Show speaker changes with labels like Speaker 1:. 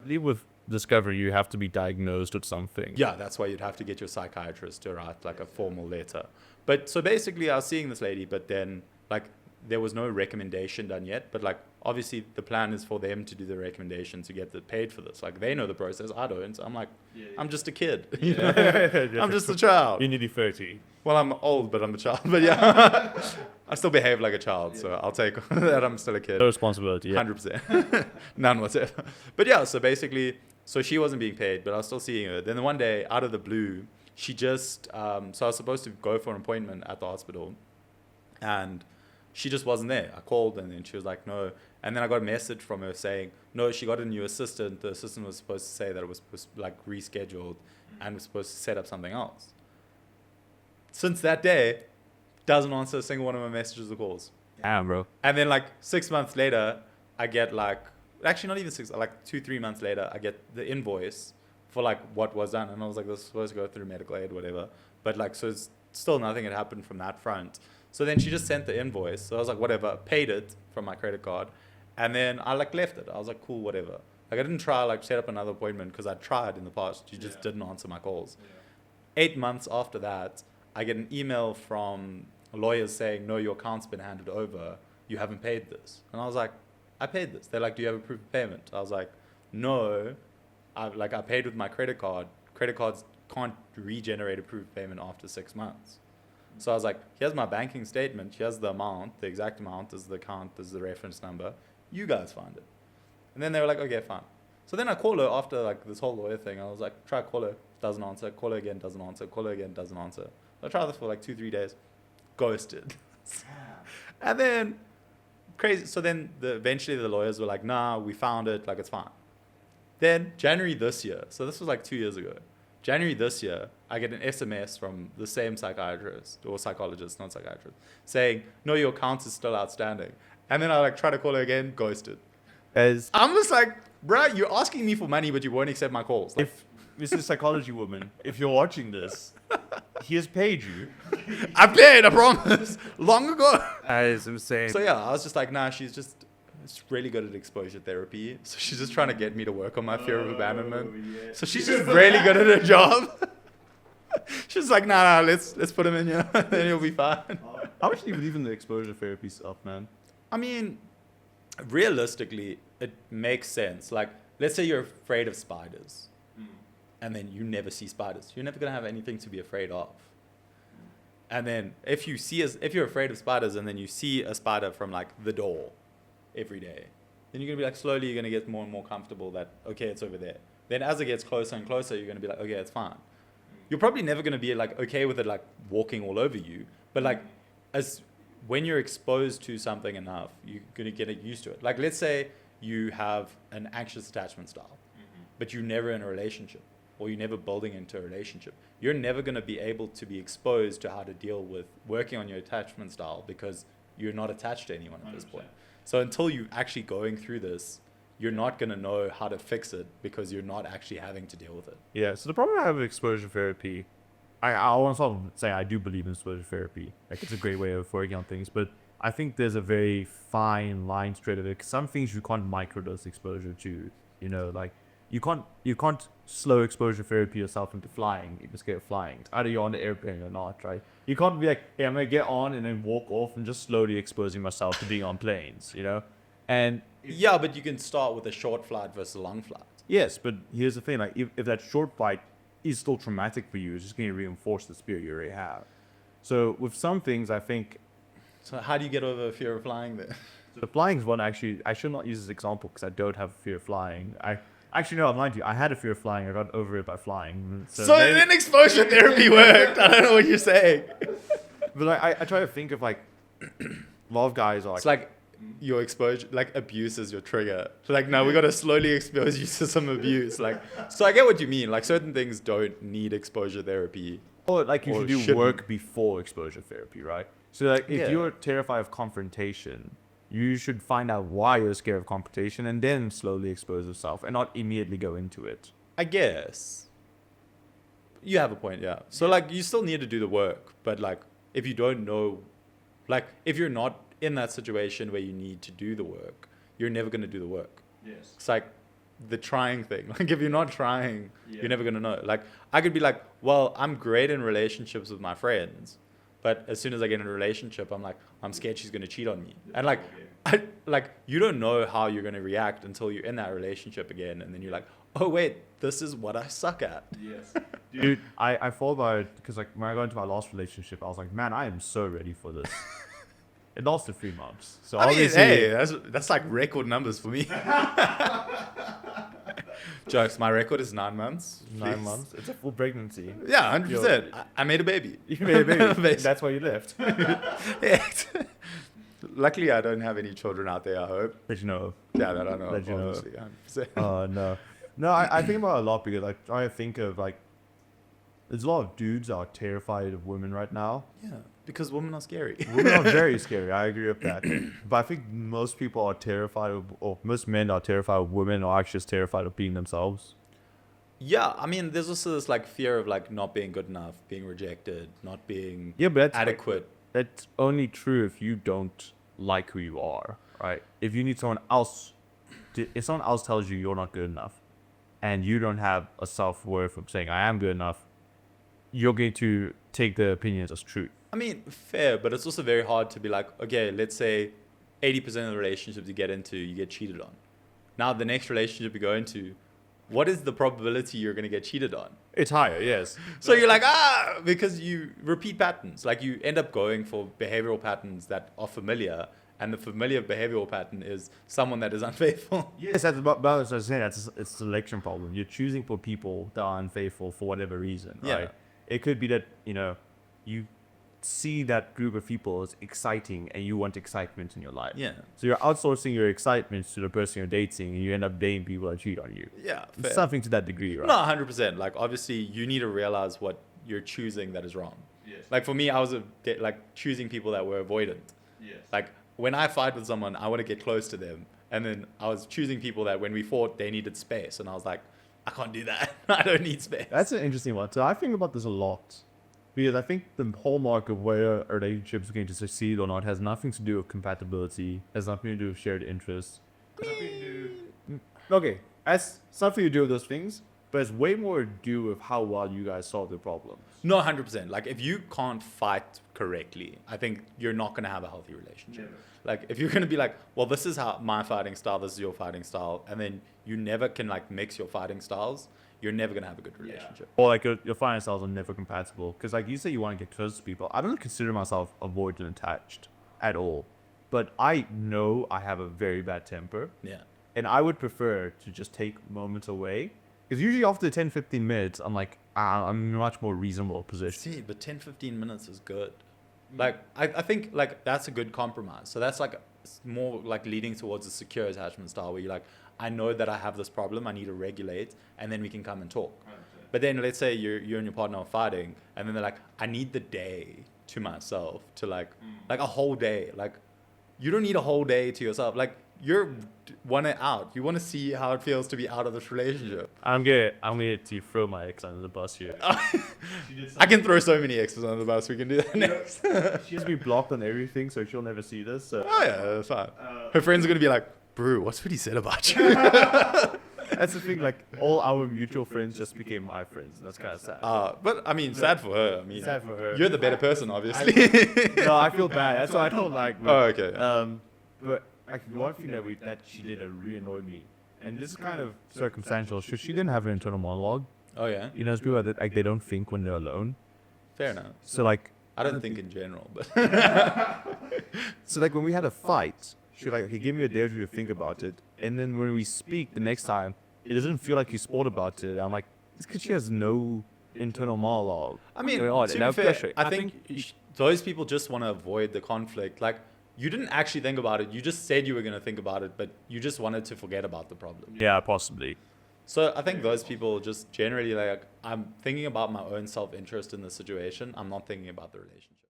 Speaker 1: believe with discovery, you have to be diagnosed with something.
Speaker 2: Yeah, that's why you'd have to get your psychiatrist to write like a formal letter. But so basically I was seeing this lady, but then like there was no recommendation done yet. But like obviously the plan is for them to do the recommendation to get paid for this. Like they know the process, I don't. So I'm like, I'm just a kid. You know? I'm just a child.
Speaker 1: You're nearly 30.
Speaker 2: Well, I'm old, but I'm a child. But yeah, I still behave like a child. So I'll take that I'm still a kid.
Speaker 1: No responsibility. Yeah.
Speaker 2: 100%. None whatsoever. But yeah, so basically, so she wasn't being paid, but I was still seeing her. Then one day, out of the blue, she just, so I was supposed to go for an appointment at the hospital, and she just wasn't there. I called, and then she was like, no. And then I got a message from her saying, no, she got a new assistant. The assistant was supposed to say that it was like rescheduled and was supposed to set up something else. Since that day, doesn't answer a single one of my messages or calls.
Speaker 1: Damn, bro.
Speaker 2: And then like 6 months later, I get like, actually not even 6, like 2-3 months later, I get the invoice for like what was done. And I was like, this is supposed to go through medical aid, whatever. But like, so it's still nothing had happened from that front. So then she just sent the invoice. So I was like, whatever, paid it from my credit card. And then I like left it. I was like, cool, whatever. Like I didn't try like set up another appointment because I tried in the past. She just didn't answer my calls. 8 months after that, I get an email from lawyers saying, no, your account's been handed over. You haven't paid this. And I was like, I paid this. They're like, do you have a proof of payment? I was like, no. I paid with my credit card. Credit cards can't regenerate a proof of payment after 6 months. So I was like, here's my banking statement. Here's the amount. The exact amount is the account. This is the reference number. You guys find it. And then they were like, okay, fine. So then I call her after like this whole lawyer thing. I was like, try call her. Doesn't answer. Call her again. Doesn't answer. Call her again. Doesn't answer. So I tried this for like 2-3 days. Ghosted. And then crazy. So then eventually the lawyers were like, nah, we found it. Like, it's fine. Then January this year. So this was like 2 years ago. January this year, I get an SMS from the same psychiatrist or psychologist, not psychiatrist, saying, no, your account is still outstanding. And then I like try to call her again, ghosted.
Speaker 1: As
Speaker 2: I'm just like, bruh, you're asking me for money, but you won't accept my calls. Like,
Speaker 1: if this is psychology woman, if you're watching this, he has paid you.
Speaker 2: I paid, I promise, long ago.
Speaker 1: That is insane.
Speaker 2: So yeah, I was just like, nah, she's really good at exposure therapy. So she's just trying to get me to work on my fear of abandonment. Yeah. So she's just really good at her job. She's like, nah, let's put him in here, then he'll be fine.
Speaker 1: How much do you believe in the exposure therapy stuff, man?
Speaker 2: I mean, realistically, it makes sense. Like, let's say you're afraid of spiders, and then you never see spiders. You're never gonna have anything to be afraid of. And then if you're afraid of spiders, and then you see a spider from like the door every day, then you're gonna be like, slowly you're gonna get more and more comfortable that, okay, it's over there. Then as it gets closer and closer, you're gonna be like, okay, it's fine. You're probably never gonna be like okay with it like walking all over you, but like when you're exposed to something enough, you're gonna get used to it. Like let's say you have an anxious attachment style, but you're never in a relationship, or you're never building into a relationship. You're never gonna be able to be exposed to how to deal with working on your attachment style because you're not attached to anyone at this point. So until you're actually going through this, you're not going to know how to fix it because you're not actually having to deal with it.
Speaker 1: Yeah, so the problem I have with exposure therapy, I want to say I do believe in exposure therapy. Like, it's a great way of working on things, but I think there's a very fine line straight of it. Some things you can't microdose exposure to, you know, like you can't slow exposure therapy yourself into flying. You're scared of flying. It's either you're on the airplane or not, right? You can't be like, hey, I'm going to get on and then walk off and just slowly exposing myself to being on planes, you know? And
Speaker 2: yeah, but you can start with a short flight versus a long flight.
Speaker 1: Yes, but here's the thing. Like, if that short flight is still traumatic for you, it's just going to reinforce the fear you already have. So with some things, I think...
Speaker 2: So how do you get over the fear of flying then?
Speaker 1: The flying is one, actually. I should not use this example because I don't have a fear of flying. Actually, no, I'm lying to you. I had a fear of flying. I got over it by flying.
Speaker 2: So then exposure therapy worked. I don't know what you're saying.
Speaker 1: But like, I try to think of like... a lot of guys are like...
Speaker 2: It's like... your exposure, like abuse is your trigger. So like, no, we got to slowly expose you to some abuse. Like, so I get what you mean. Like certain things don't need exposure therapy.
Speaker 1: Or like you should do work before exposure therapy, right? So like if you're terrified of confrontation, you should find out why you're scared of confrontation and then slowly expose yourself and not immediately go into it.
Speaker 2: I guess. You have a point, yeah. So like you still need to do the work, but like if you don't know, like if you're not in that situation where you need to do the work, you're never going to do the work.
Speaker 3: Yes.
Speaker 2: It's like the trying thing. Like if you're not trying,
Speaker 1: Yeah.
Speaker 2: you're never gonna know. Like I could be like, well, I'm great in relationships with my friends, but as soon as I get in a relationship, I'm like, I'm scared she's gonna cheat on me. And like, you don't know how you're gonna react until you're in that relationship again, and then you're like, oh wait, this is what I suck at.
Speaker 1: Yes. Dude, I thought about it because like when I got into my last relationship, I was like, man, I am so ready for this. It lasted 3 months. So
Speaker 2: I mean,
Speaker 1: obviously,
Speaker 2: hey, that's like record numbers for me. Jokes. My record is 9 months.
Speaker 1: 9
Speaker 2: Please.
Speaker 1: months. It's a full pregnancy.
Speaker 2: Yeah, 100%. I made a baby.
Speaker 1: You made a baby.
Speaker 2: Basically.
Speaker 1: That's why you left.
Speaker 2: Yeah. Luckily, I don't have any children out there, I hope.
Speaker 1: But you know.
Speaker 2: Yeah, that I know.
Speaker 1: That you know.
Speaker 2: Obviously, 100%.
Speaker 1: No. No, I think about it a lot because like trying to think of like there's a lot of dudes that are terrified of women right now.
Speaker 2: Yeah, because women are scary.
Speaker 1: Women are very scary. I agree with that. But I think most people are terrified of, or most men are terrified of women, or actually just terrified of being themselves.
Speaker 2: Yeah, I mean, there's also this like fear of like not being good enough, being rejected, not being
Speaker 1: Yeah, but that's
Speaker 2: adequate.
Speaker 1: that's only true if you don't like who you are, right? If you need someone else, if someone else tells you you're not good enough, and you don't have a self-worth of saying I am good enough, you're going to take the opinions as truth.
Speaker 2: I mean, fair, but it's also very hard to be like, okay, let's say 80% of the relationships you get into, you get cheated on. Now, the next relationship you go into, what is the probability you're going to get cheated on?
Speaker 1: It's higher, yes.
Speaker 2: So you're like, because you repeat patterns. Like you end up going for behavioral patterns that are familiar, and the familiar behavioral pattern is someone that is unfaithful.
Speaker 1: Yes, that's about as I was saying. It's a selection problem. You're choosing for people that are unfaithful for whatever reason, right?
Speaker 2: Yeah.
Speaker 1: It could be that you see that group of people as exciting, and you want excitement in your life.
Speaker 2: Yeah.
Speaker 1: So you're outsourcing your excitement to the person you're dating, and you end up dating people that cheat on you.
Speaker 2: Yeah,
Speaker 1: It's
Speaker 2: fair.
Speaker 1: something to that degree, right?
Speaker 2: No, 100%. Like, obviously, you need to realize what you're choosing that is wrong.
Speaker 1: Yes.
Speaker 2: Like, for me, I was like choosing people that were avoidant.
Speaker 1: Yes.
Speaker 2: Like, when I fight with someone, I want to get close to them. And then I was choosing people that when we fought, they needed space. And I was like, I can't do that. I don't need space.
Speaker 1: That's an interesting one. So I think about this a lot. Because I think the hallmark of whether a relationship is going to succeed or not has nothing to do with compatibility, has nothing to do with shared interests. Okay, has something to do with those things, but it's way more to do with how well you guys solve the problems.
Speaker 2: No, 100%. Like, if you can't fight correctly, I think you're not going to have a healthy relationship.
Speaker 1: Never.
Speaker 2: Like, if you're going to be like, well, this is how my fighting style, this is your fighting style, and then you never can, like, mix your fighting styles, you're never going to have a good relationship.
Speaker 1: Or like your finance styles are never compatible. Because like you say you want to get close to people. I don't consider myself avoidant attached at all. But I know I have a very bad temper.
Speaker 2: Yeah.
Speaker 1: And I would prefer to just take moments away. Because usually after 10, 15 minutes, I'm like, I'm in a much more reasonable position.
Speaker 2: See, but 10, 15 minutes is good. Like, I think, like, that's a good compromise. So that's, like, more, like, leading towards a secure attachment style where you're like, I know that I have this problem, I need to regulate, and then we can come and talk. But then let's say you and your partner are fighting, and then they're like, I need the day to myself to, like a whole day. Like, you don't need a whole day to yourself. Like, you want it out. You want to see how it feels to be out of this relationship.
Speaker 1: I'm gonna to throw my ex under the bus here.
Speaker 2: I can throw so many exes under the bus. We can do that next.
Speaker 1: She has me blocked on everything, so she'll never see this. So.
Speaker 2: Oh, yeah, that's fine. Her friends are going to be like, Brew, what's what he said about you?
Speaker 1: That's the thing. Like all our mutual friends just became my friends. That's kind of sad.
Speaker 2: But, I mean, sad for her. I mean,
Speaker 1: Sad for her.
Speaker 2: You're the better person, obviously.
Speaker 1: No, I feel bad. That's why I don't like. But,
Speaker 2: Oh, okay.
Speaker 1: But like one thing that she did that really annoyed me, and this is kind of circumstantial. She didn't have an internal monologue.
Speaker 2: Oh, yeah?
Speaker 1: You know, those people that like they don't think when they're alone.
Speaker 2: Fair enough.
Speaker 1: So like,
Speaker 2: I don't think in general, but
Speaker 1: so like when we had a fight, she like, okay, give me a day or two to think about it, and then when we speak the next time, it doesn't feel like you spoke about it. I'm like, it's because she has no internal monologue.
Speaker 2: I mean,
Speaker 1: going on,
Speaker 2: to
Speaker 1: and
Speaker 2: be
Speaker 1: I'm
Speaker 2: fair,
Speaker 1: frustrated.
Speaker 2: I think those people just want to avoid the conflict. Like, you didn't actually think about it. You just said you were going to think about it, but you just wanted to forget about the problem.
Speaker 1: Yeah, possibly.
Speaker 2: So I think those people just generally like, I'm thinking about my own self-interest in the situation. I'm not thinking about the relationship.